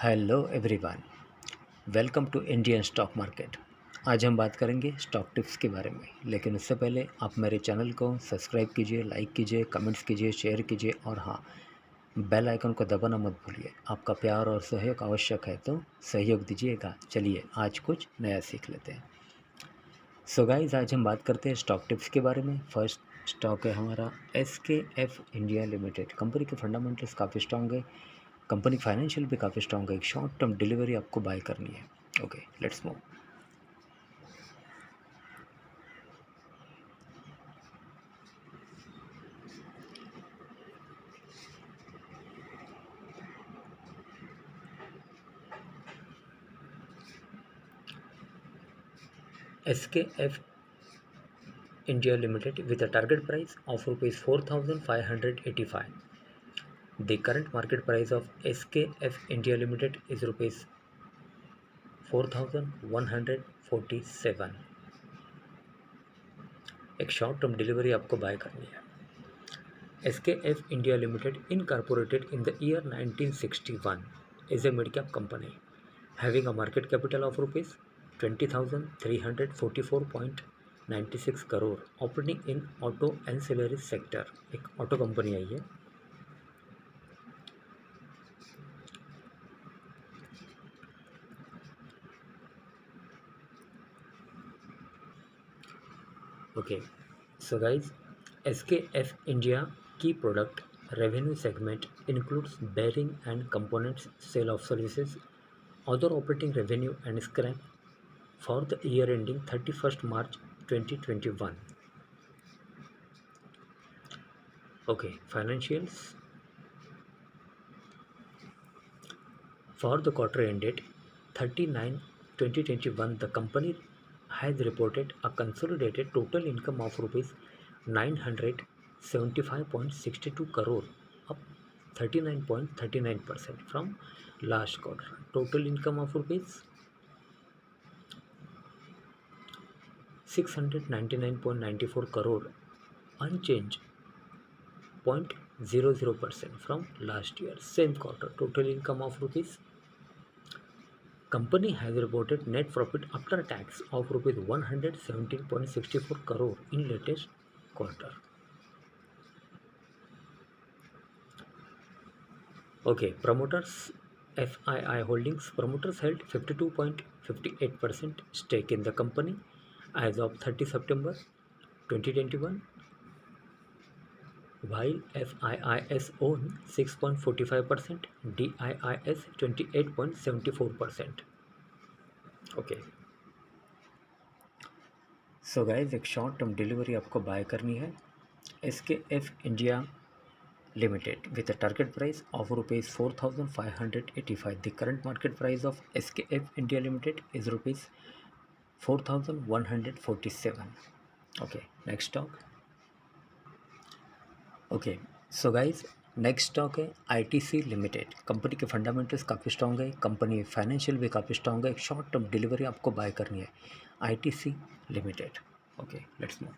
Hello everyone, welcome to Indian stock market. आज हम बात करेंगे स्टॉक टिप्स के बारे में, लेकिन उससे पहले आप मेरे चैनल को सब्सक्राइब कीजिए, लाइक कीजिए, कमेंट्स कीजिए, शेयर कीजिए और हाँ, बेल आइकन को दबाना मत भूलिए। आपका प्यार और सहयोग आवश्यक है, तो सहयोग दीजिएगा। चलिए आज कुछ नया सीख लेते हैं। सो गाइस, आज हम बात करते हैं स्टॉक टिप्स के बारे में। फर्स्ट स्टॉक है हमारा SKF इंडिया लिमिटेड। कंपनी के फंडामेंटल्स काफ़ी स्ट्रॉन्ग है, कंपनी फाइनेंशियल भी काफ़ी स्ट्रॉन्ग है। एक शॉर्ट टर्म डिलीवरी आपको बाय करनी है। Okay, let's move. SKF India Limited with a target price of rupees 4,585. The current market price of SKF India Limited is rupees 4,147. एक शॉर्ट टर्म डिलीवरी आपको buy करनी है। SKF India Limited, incorporated in the year 1961, is a mid-cap company having a market capital of rupees 20,344.96 crore, operating in auto ancillary sector। एक auto company आई है। Okay, so guys, SKF India की product revenue segment includes bearing and components, sale of services, other operating revenue and scrap for the year ending 31st March 2021. Okay, financials for the quarter ended 30/9/2021, the company has reported a consolidated total income of rupees 975.62 crore, up 39.39% from last quarter. Total income of rupees 699.94 crore, unchanged 0.00% from last year same quarter. Total income of rupees, company has reported net profit after tax of rupees 117.64 crore in latest quarter. Okay, promoters, FII Holdings promoters held 52.58% stake in the company as of 30 September 2021, while FIIS own 6.45%, DIIS 28.74%. Okay, so guys, एक short term delivery आपको buy करनी है। SKF India limited with a target price of rupees 4,585. The current market price of SKF India Limited is rupees 4,147. Okay, next stock. Okay, so guys, next stock है ITC limited. Company के fundamentals काफ़ी strong है, company financial भी काफ़ी strong है। एक short term delivery आपको buy करनी है, ITC limited. Okay, let's move.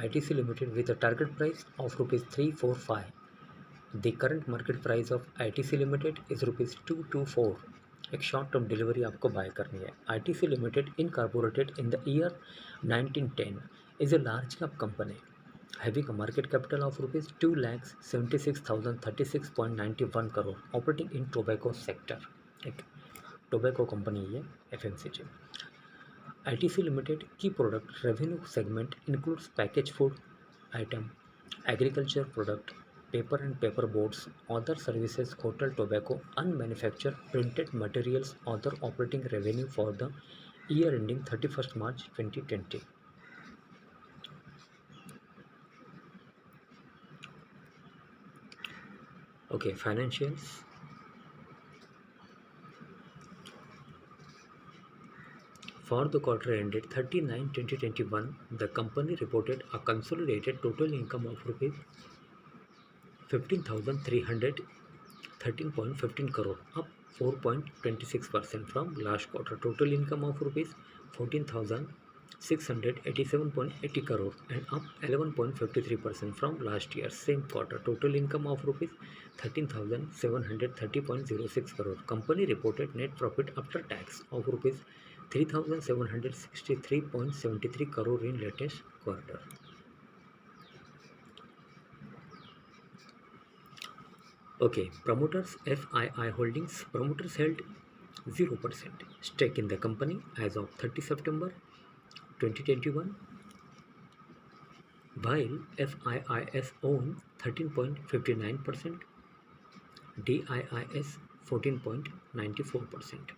ITC Limited with a target price of rupees 345. The current market price of ITC Limited is rupees 224. एक शॉर्ट टर्म डिलीवरी आपको buy करनी है। ITC Limited, incorporated in the year 1910, is a large cap company having a market capital of rupees 2,76,036.91 crore, operating in tobacco sector। एक tobacco company है, FMCG। ITC Limited की product revenue segment includes package food item, agriculture product, paper and paper boards, other services, hotel, tobacco, unmanufactured printed materials, other operating revenue for the year ending 31st March 2020। Okay, financials for the quarter ended 30/9/2021, the company reported a consolidated total income of rupees 15,300 13.15 crore, up 4.26% from last quarter. Total income of rupees 14,687.80 crore and up 11.53% from last year same quarter. Total income of rupees 13,730.06 crore. Company reported net profit after tax of rupees 3,763.73 crore in latest quarter. Okay, promoters FII Holdings. Promoters held 0% stake in the company as of 30 September 2021, while FIIS own 13.59%, DIIS 14.94%.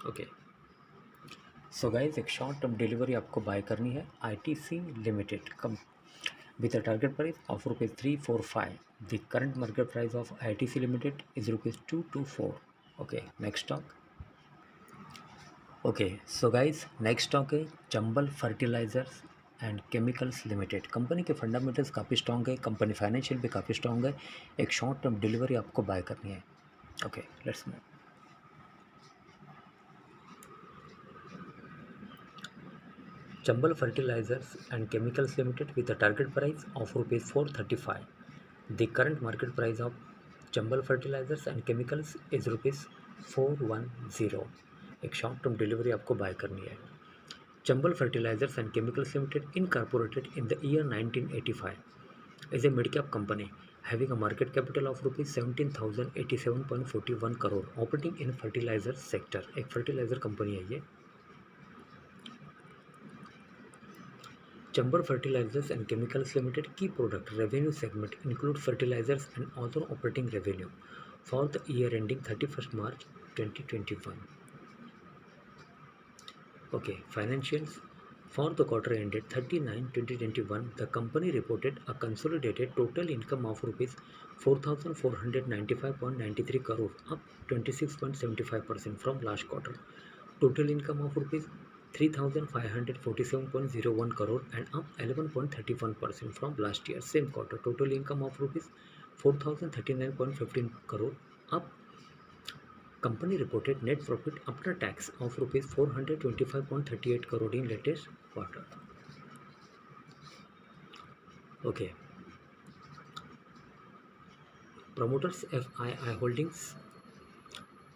Okay, so guys एक short term delivery आपको buy करनी है ITC limited come with a target price of rupees 345. The current market price of ITC Limited is rupees 224. Okay, next stock. Okay, so guys, next stock है Chambal fertilizers and chemicals limited. Company के fundamentals काफ़ी strong है, company financial भी काफ़ी strong है. एक short term delivery आपको buy करनी है. Okay, let's move. Chambal Fertilizers and Chemicals Limited with a target price of rupees 435. The current market price of Chambal Fertilizers and Chemicals is rupees 410. एक short term delivery आपको buy करनी है. Chambal Fertilizers and Chemicals Limited, incorporated in the year 1985, is a mid-cap company having a market capital of rupees 17,087.41 crore, operating in fertilizer sector. एक fertilizer company है ये. Chambal Fertilizers and Chemicals Limited key product revenue segment include fertilizers and other operating revenue for the year ending 31st March 2021. Okay, financials. For the quarter ended 30/9/2021, the company reported a consolidated total income of rupees 4,495.93 crore, up 26.75% from last quarter. Total income of rupees 3,547.01 crore and up 11.31% from last year same quarter. Total income of rupees 4,039.15 crore, up. Company reported net profit after tax of rupees 425.38 crore in latest quarter. Okay. Promoters FII Holdings.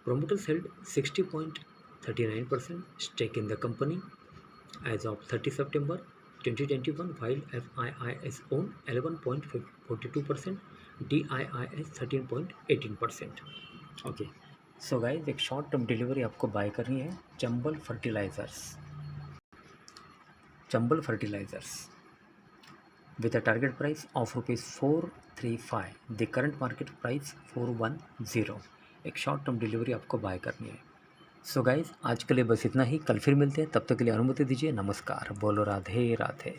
Promoters held 60.39% stake in the company as of 30 September 2021, while FIIS owned 11.42%, DIIS 13.18%. Okay, so guys एक short term delivery आपको buy करनी है Chambal fertilizers with a target price of rupees 435. The current market price 410. एक short term delivery आपको buy करनी है. So guys आज के लिए बस इतना ही. कल फिर मिलते हैं, तब तक के लिए अनुमति दीजिए. नमस्कार. बोलो राधे राधे.